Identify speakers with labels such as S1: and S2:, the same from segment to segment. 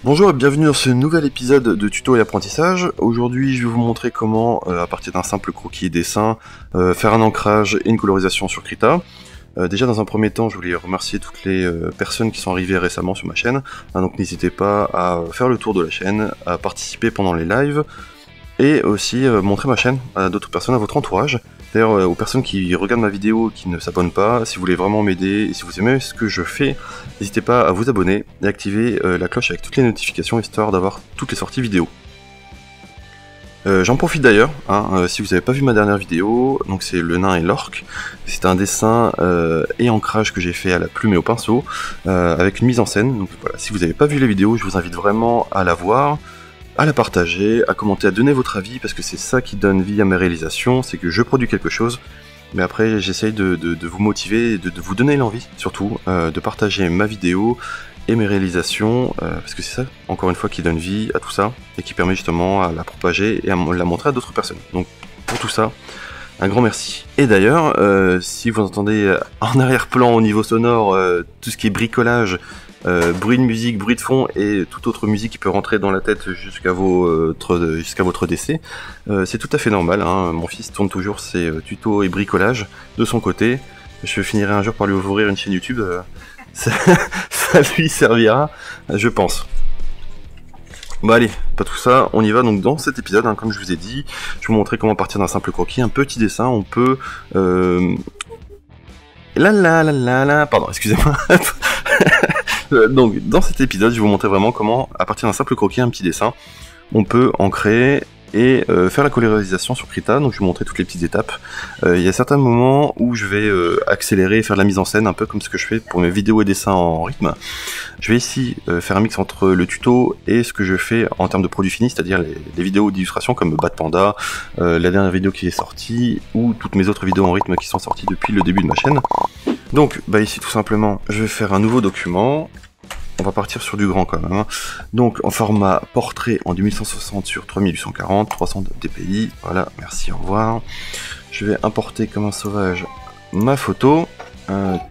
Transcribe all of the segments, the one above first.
S1: Bonjour et bienvenue dans ce nouvel épisode de tuto et apprentissage. Aujourd'hui je vais vous montrer comment, à partir d'un simple croquis et dessin, faire un ancrage et une colorisation sur Krita. Déjà dans un premier temps je voulais remercier toutes les personnes qui sont arrivées récemment sur ma chaîne, donc n'hésitez pas à faire le tour de la chaîne, à participer pendant les lives, et aussi montrer ma chaîne à d'autres personnes, à votre entourage. D'ailleurs, aux personnes qui regardent ma vidéo et qui ne s'abonnent pas, si vous voulez vraiment m'aider et si vous aimez ce que je fais, n'hésitez pas à vous abonner et activer la cloche avec toutes les notifications histoire d'avoir toutes les sorties vidéo. J'en profite d'ailleurs, si vous n'avez pas vu ma dernière vidéo, donc c'est le nain et l'orque. C'est un dessin et ancrage que j'ai fait à la plume et au pinceau, avec une mise en scène. Donc voilà, si vous n'avez pas vu la vidéo, je vous invite vraiment à la voir, à la partager, à commenter, à donner votre avis, parce que c'est ça qui donne vie à mes réalisations, c'est que je produis quelque chose, mais après j'essaye de vous motiver, de vous donner l'envie, surtout, de partager ma vidéo et mes réalisations, parce que c'est ça, encore une fois, qui donne vie à tout ça, et qui permet justement à la propager et à la montrer à d'autres personnes. Donc pour tout ça, un grand merci. Et d'ailleurs, si vous entendez en arrière-plan au niveau sonore tout ce qui est bricolage, bruit de musique, bruit de fond et toute autre musique qui peut rentrer dans la tête jusqu'à votre décès, c'est tout à fait normal, mon fils tourne toujours ses tutos et bricolage de son côté. Je finirai un jour par lui ouvrir une chaîne YouTube, ça lui servira, je pense. Bon allez, pas tout ça, on y va. Donc dans cet épisode, comme je vous ai dit, je vais vous montrer comment partir d'un simple croquis, un petit dessin, on peut... Pardon, excusez-moi. Donc dans cet épisode, je vais vous montrer vraiment comment, à partir d'un simple croquis, un petit dessin, on peut en créer et faire la colorisation sur Krita. Donc je vais vous montrer toutes les petites étapes. Il y a certains moments où je vais accélérer et faire de la mise en scène, un peu comme ce que je fais pour mes vidéos et dessins en rythme. Je vais ici faire un mix entre le tuto et ce que je fais en termes de produits finis, c'est-à-dire les vidéos d'illustration comme Bad Panda, la dernière vidéo qui est sortie, ou toutes mes autres vidéos en rythme qui sont sorties depuis le début de ma chaîne. Donc ici tout simplement, je vais faire un nouveau document. On va partir sur du grand quand même. Donc en format portrait en 2160 sur 3840, 300 dpi. Voilà, merci, au revoir. Je vais importer comme un sauvage ma photo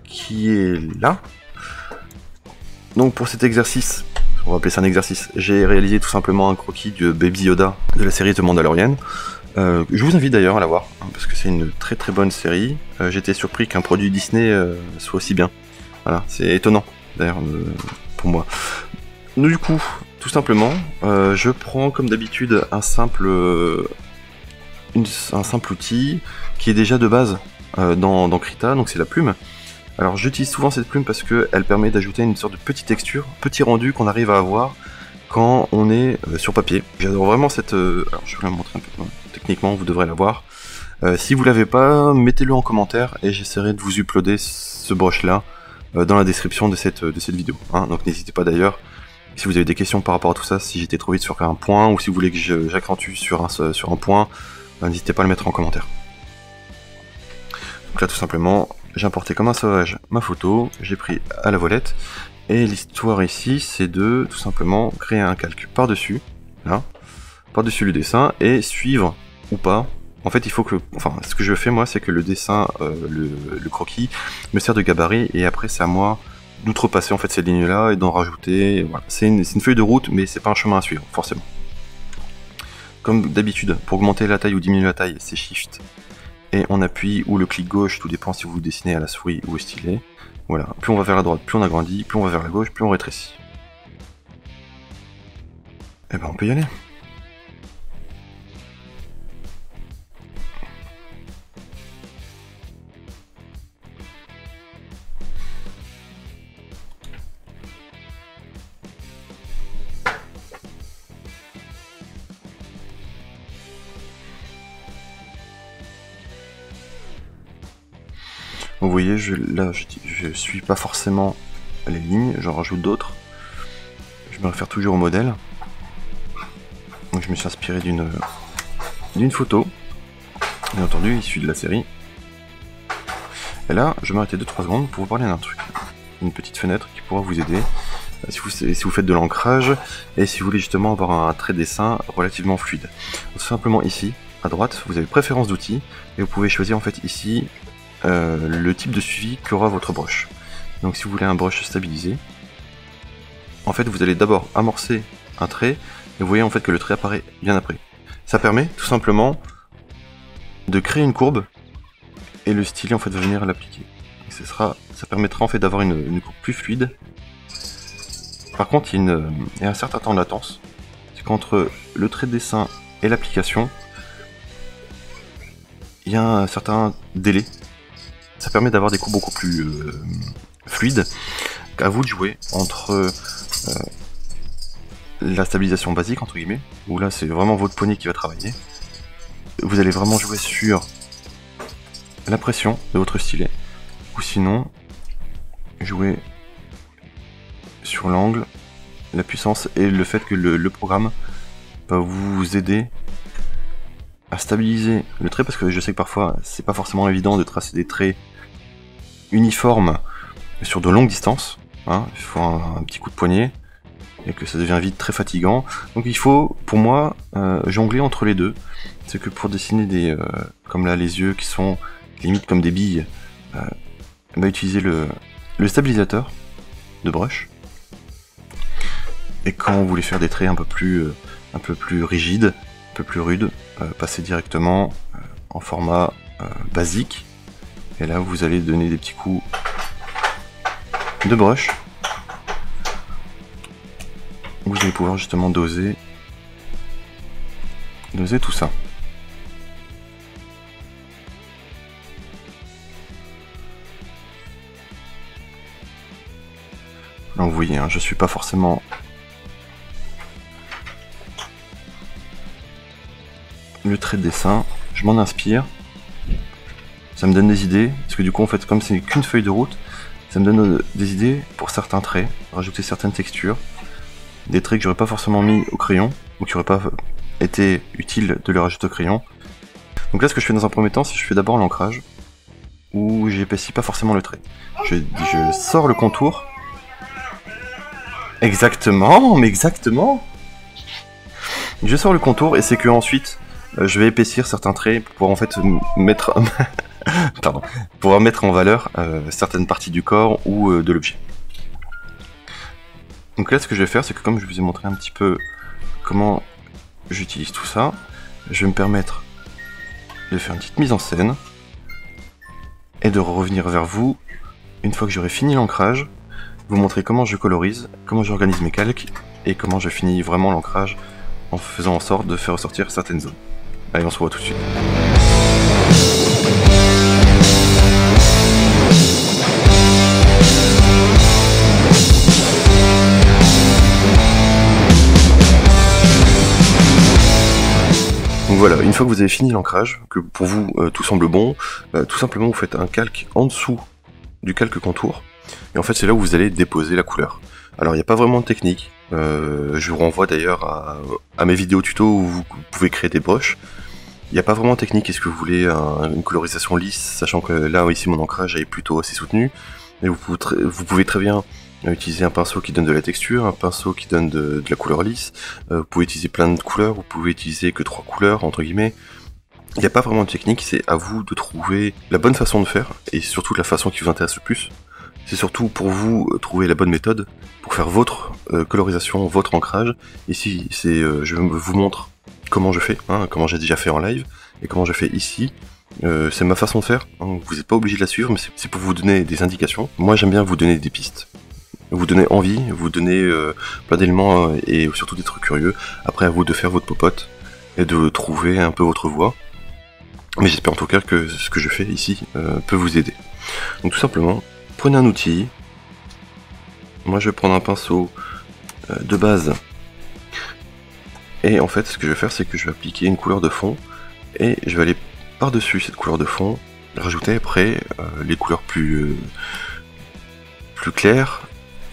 S1: qui est là. Donc pour cet exercice, on va appeler ça un exercice, j'ai réalisé tout simplement un croquis de Baby Yoda de la série The Mandalorian. Je vous invite d'ailleurs à la voir, parce que c'est une très très bonne série. J'étais surpris qu'un produit Disney soit aussi bien. Voilà, c'est étonnant d'ailleurs pour moi. Du coup, tout simplement, je prends comme d'habitude un simple outil qui est déjà de base dans Krita, donc c'est la plume. Alors j'utilise souvent cette plume parce qu'elle permet d'ajouter une sorte de petite texture, petit rendu qu'on arrive à avoir quand on est sur papier. J'adore vraiment cette... alors je vais la montrer un peu, techniquement vous devrez la voir. Si vous l'avez pas, mettez-le en commentaire et j'essaierai de vous uploader ce brush là dans la description de cette vidéo. Donc n'hésitez pas d'ailleurs, si vous avez des questions par rapport à tout ça, si j'étais trop vite sur un point, ou si vous voulez que j'accentue sur un point, n'hésitez pas à le mettre en commentaire. Donc là tout simplement, j'ai importé comme un sauvage ma photo, j'ai pris à la volette, et l'histoire ici c'est de tout simplement créer un calque par-dessus, là, par-dessus le dessin, et suivre ou pas. En fait il faut que, ce que je fais moi c'est que le dessin, le croquis me sert de gabarit, et après c'est à moi d'outrepasser en fait ces lignes là et d'en rajouter. Voilà. C'est une feuille de route, mais c'est pas un chemin à suivre forcément. Comme d'habitude, pour augmenter la taille ou diminuer la taille, c'est Shift et on appuie, ou le clic gauche, tout dépend si vous dessinez à la souris ou au stylet. Voilà, plus on va vers la droite, plus on agrandit, plus on va vers la gauche, plus on rétrécit. Et ben on peut y aller. Vous voyez, là je suis pas forcément les lignes, j'en rajoute d'autres. Je me réfère toujours au modèle. Donc je me suis inspiré d'une photo, bien entendu, issue de la série. Et là, je vais m'arrêter 2-3 secondes pour vous parler d'un truc. Une petite fenêtre qui pourra vous aider si vous faites de l'ancrage et si vous voulez justement avoir un trait de dessin relativement fluide. Donc, tout simplement ici, à droite, vous avez préférence d'outils et vous pouvez choisir en fait ici le type de suivi qu'aura votre brush. Donc si vous voulez un brush stabilisé, en fait vous allez d'abord amorcer un trait, et vous voyez en fait que le trait apparaît bien après. Ça permet tout simplement de créer une courbe, et le stylet en fait va venir l'appliquer. Ça permettra en fait d'avoir une courbe plus fluide. Par contre il y a un certain temps de latence, c'est qu'entre le trait de dessin et l'application, il y a un certain délai. Ça permet d'avoir des courbes beaucoup plus fluides. À vous de jouer entre la stabilisation basique entre guillemets, où là c'est vraiment votre poignet qui va travailler. Vous allez vraiment jouer sur la pression de votre stylet, ou sinon jouer sur l'angle, la puissance et le fait que le programme va vous aider à stabiliser le trait, parce que je sais que parfois c'est pas forcément évident de tracer des traits uniformes sur de longues distances, hein. Il faut un petit coup de poignet et que ça devient vite très fatigant. Donc il faut, pour moi, jongler entre les deux. C'est que pour dessiner des comme là les yeux qui sont limite comme des billes, on va utiliser le stabilisateur de brush. Et quand vous voulez faire des traits un peu plus rigides, un peu plus rudes, passer directement en format basique. Et là vous allez donner des petits coups de brush. Vous allez pouvoir justement doser tout ça. Donc vous voyez, hein, je suis pas forcément le trait de dessin, je m'en inspire, ça me donne des idées, parce que du coup en fait comme c'est qu'une feuille de route, ça me donne des idées pour certains traits, rajouter certaines textures, des traits que j'aurais pas forcément mis au crayon, ou qui n'auraient pas été utile de les rajouter au crayon. Donc là ce que je fais dans un premier temps, c'est que je fais d'abord l'ancrage, où j'épaissis pas forcément le trait. Je sors le contour. Exactement, mais exactement. Je sors le contour et c'est que ensuite je vais épaissir certains traits pour pouvoir en fait mettre pardon, pour pouvoir mettre en valeur certaines parties du corps ou de l'objet. Donc là ce que je vais faire, c'est que comme je vous ai montré un petit peu comment j'utilise tout ça, je vais me permettre de faire une petite mise en scène et de revenir vers vous une fois que j'aurai fini l'ancrage, vous montrer comment je colorise, comment j'organise mes calques et comment je finis vraiment l'ancrage en faisant en sorte de faire ressortir certaines zones. Allez, on se revoit tout de suite. Donc voilà, une fois que vous avez fini l'ancrage, que pour vous tout semble bon, tout simplement vous faites un calque en dessous du calque contour, et en fait c'est là où vous allez déposer la couleur. Alors il n'y a pas vraiment de technique, je vous renvoie d'ailleurs à mes vidéos tuto où vous pouvez créer des brushes. Il n'y a pas vraiment de technique, est-ce que vous voulez une colorisation lisse, sachant que là ici mon ancrage est plutôt assez soutenu, mais vous pouvez très bien utiliser un pinceau qui donne de la texture, un pinceau qui donne de la couleur lisse, vous pouvez utiliser plein de couleurs, vous pouvez utiliser que 3 couleurs entre guillemets. Il n'y a pas vraiment de technique, c'est à vous de trouver la bonne façon de faire, et surtout la façon qui vous intéresse le plus. C'est surtout pour vous trouver la bonne méthode pour faire votre colorisation, votre ancrage. Ici, je vous montre comment je fais, hein, comment j'ai déjà fait en live, et comment je fais ici. C'est ma façon de faire, hein, vous n'êtes pas obligé de la suivre, mais c'est pour vous donner des indications. Moi j'aime bien vous donner des pistes, vous donner envie, vous donner plein d'éléments et surtout des trucs curieux. Après à vous de faire votre popote et de trouver un peu votre voie. Mais j'espère en tout cas que ce que je fais ici peut vous aider. Donc tout simplement, prenez un outil. Moi je vais prendre un pinceau de base. Et en fait ce que je vais faire, c'est que je vais appliquer une couleur de fond. Et je vais aller par-dessus cette couleur de fond, rajouter après les couleurs plus claires,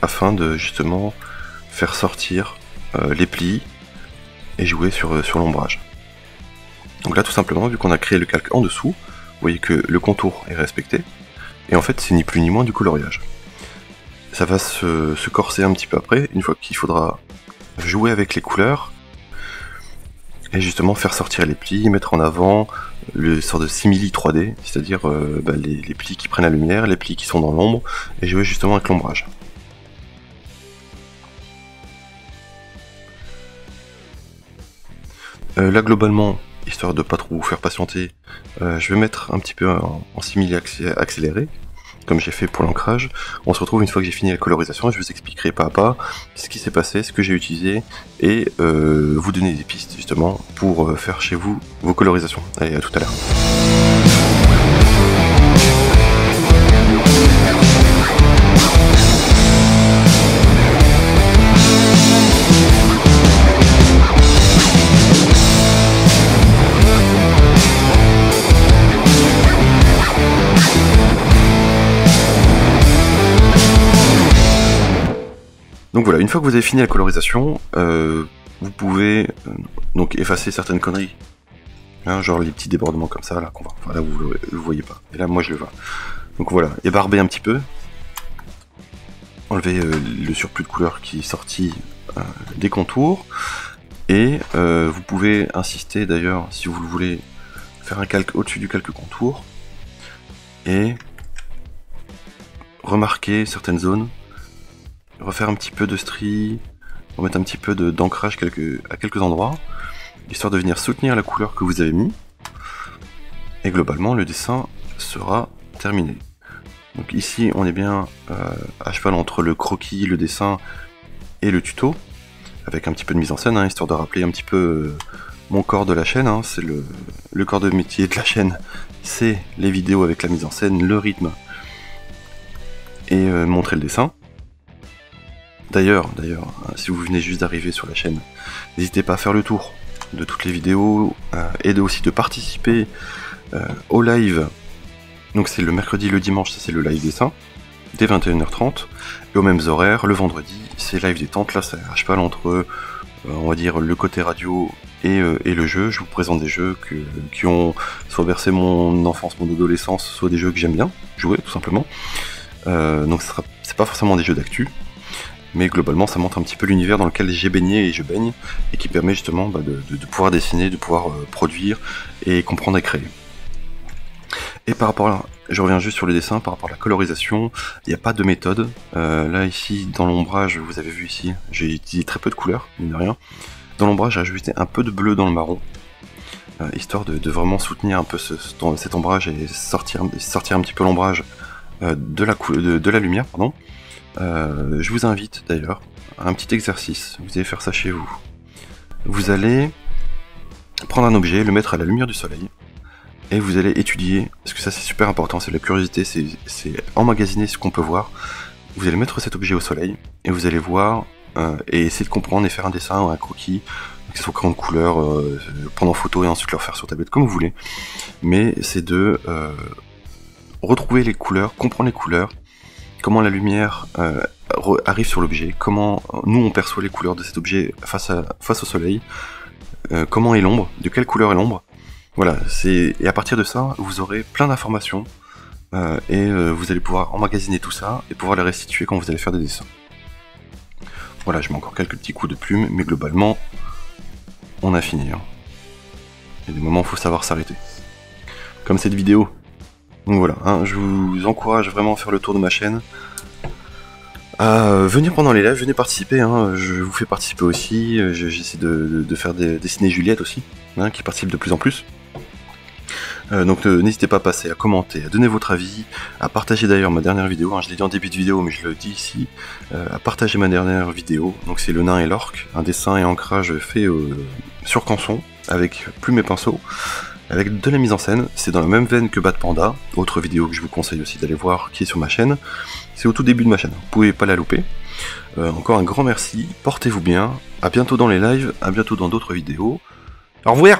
S1: afin de justement faire sortir les plis et jouer sur l'ombrage. Donc là tout simplement, vu qu'on a créé le calque en dessous, vous voyez que le contour est respecté, et en fait c'est ni plus ni moins du coloriage. Ça va se corser un petit peu après, une fois qu'il faudra jouer avec les couleurs, et justement faire sortir les plis, mettre en avant le sort de simili 3D, c'est-à-dire les plis qui prennent la lumière, les plis qui sont dans l'ombre, et jouer justement avec l'ombrage. Là globalement, histoire de pas trop vous faire patienter, je vais mettre un petit peu en simili accéléré, comme j'ai fait pour l'ancrage. On se retrouve une fois que j'ai fini la colorisation et je vous expliquerai pas à pas ce qui s'est passé, ce que j'ai utilisé et vous donner des pistes justement pour faire chez vous vos colorisations. Allez, à tout à l'heure. Donc voilà, une fois que vous avez fini la colorisation, vous pouvez donc effacer certaines conneries, hein, genre les petits débordements comme ça, là, enfin, là vous le voyez pas, et là moi je le vois. Donc voilà, ébarber un petit peu, enlever le surplus de couleur qui est sorti des contours, et vous pouvez insister d'ailleurs, si vous le voulez, faire un calque au-dessus du calque contour, et remarquer certaines zones, refaire un petit peu de stries, remettre un petit peu d'ancrage à quelques endroits, histoire de venir soutenir la couleur que vous avez mis, et globalement le dessin sera terminé. Donc ici on est bien à cheval entre le croquis, le dessin et le tuto, avec un petit peu de mise en scène, hein, histoire de rappeler un petit peu mon corps de la chaîne, hein, c'est le corps de métier de la chaîne, c'est les vidéos avec la mise en scène, le rythme, et montrer le dessin. D'ailleurs, si vous venez juste d'arriver sur la chaîne, n'hésitez pas à faire le tour de toutes les vidéos et aussi de participer au live. Donc c'est le mercredi, le dimanche, ça c'est le live dessin, dès 21h30, et aux mêmes horaires, le vendredi, c'est live détente, là c'est à cheval entre, on va dire, le côté radio et le jeu. Je vous présente des jeux qui ont soit bercé mon enfance, mon adolescence, soit des jeux que j'aime bien jouer, tout simplement. Donc c'est pas forcément des jeux d'actu, mais globalement ça montre un petit peu l'univers dans lequel j'ai baigné et je baigne, et qui permet justement de pouvoir dessiner, de pouvoir produire et comprendre et créer. Et par rapport à, je reviens juste sur le dessin, par rapport à la colorisation, il n'y a pas de méthode. Là ici, dans l'ombrage, vous avez vu ici, j'ai utilisé très peu de couleurs, mine de rien. Dans l'ombrage, j'ai ajouté un peu de bleu dans le marron, histoire de vraiment soutenir un peu cet ombrage et sortir un petit peu l'ombrage de la lumière, pardon. Je vous invite d'ailleurs à un petit exercice, vous allez faire ça chez vous. Vous allez prendre un objet, le mettre à la lumière du soleil, et vous allez étudier, parce que ça c'est super important, c'est la curiosité, c'est emmagasiner ce qu'on peut voir. Vous allez mettre cet objet au soleil, et vous allez voir, et essayer de comprendre et faire un dessin ou un croquis, que ce soit crayon de couleur, prendre en photo et ensuite le refaire sur tablette, comme vous voulez. Mais c'est de retrouver les couleurs, comprendre les couleurs, comment la lumière arrive sur l'objet, comment nous on perçoit les couleurs de cet objet face au soleil, comment est l'ombre, de quelle couleur est l'ombre. Voilà, et à partir de ça, vous aurez plein d'informations et vous allez pouvoir emmagasiner tout ça et pouvoir les restituer quand vous allez faire des dessins. Voilà, je mets encore quelques petits coups de plume, mais globalement, on a fini. Hein. Il y a des moments où il faut savoir s'arrêter. Comme cette vidéo. Donc voilà, hein, je vous encourage vraiment à faire le tour de ma chaîne. Venir pendant les lives, venez participer, hein, je vous fais participer aussi, j'essaie de faire dessiner Juliette aussi, hein, qui participe de plus en plus. Donc n'hésitez pas à passer, à commenter, à donner votre avis, à partager d'ailleurs ma dernière vidéo, hein, je l'ai dit en début de vidéo mais je le dis ici, à partager ma dernière vidéo, donc c'est le nain et l'orque, un dessin et ancrage fait sur canson, avec plume et pinceau, avec de la mise en scène, c'est dans la même veine que Bad Panda, autre vidéo que je vous conseille aussi d'aller voir, qui est sur ma chaîne, c'est au tout début de ma chaîne, vous pouvez pas la louper. Encore un grand merci, portez-vous bien, à bientôt dans les lives, à bientôt dans d'autres vidéos, au revoir.